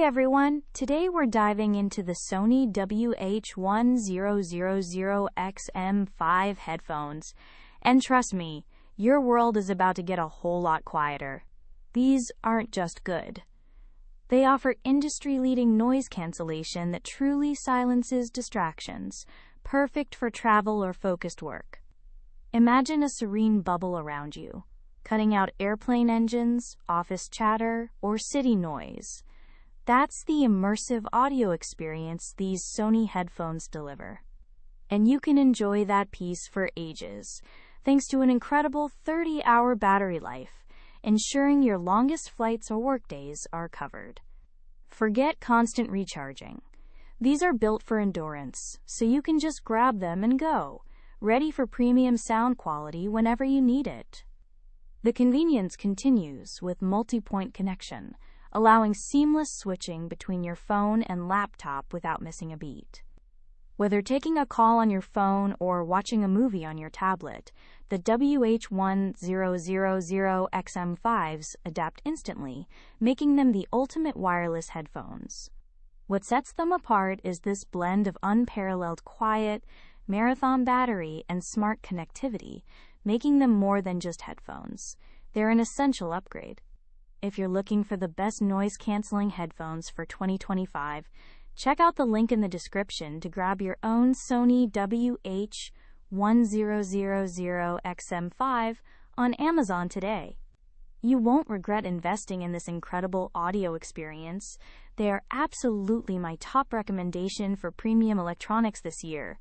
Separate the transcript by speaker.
Speaker 1: everyone, today we're diving into the Sony WH-1000XM5 headphones. And trust me, your world is about to get a whole lot quieter. These aren't just good. They offer industry-leading noise cancellation that truly silences distractions, perfect for travel or focused work. Imagine a serene bubble around you, cutting out airplane engines, office chatter, or city noise. That's the immersive audio experience these Sony headphones deliver. And you can enjoy that peace for ages, thanks to an incredible 30-hour battery life, ensuring your longest flights or workdays are covered. Forget constant recharging. These are built for endurance, so you can just grab them and go, ready for premium sound quality whenever you need it. The convenience continues with multi-point connection, allowing seamless switching between your phone and laptop without missing a beat. Whether taking a call on your phone or watching a movie on your tablet, the WH-1000XM5s adapt instantly, making them the ultimate wireless headphones. What sets them apart is this blend of unparalleled quiet, marathon battery, and smart connectivity, making them more than just headphones. They're an essential upgrade. If you're looking for the best noise-canceling headphones for 2025, check out the link in the description to grab your own Sony WH-1000XM5 on Amazon today. You won't regret investing in this incredible audio experience. They are absolutely my top recommendation for premium electronics this year.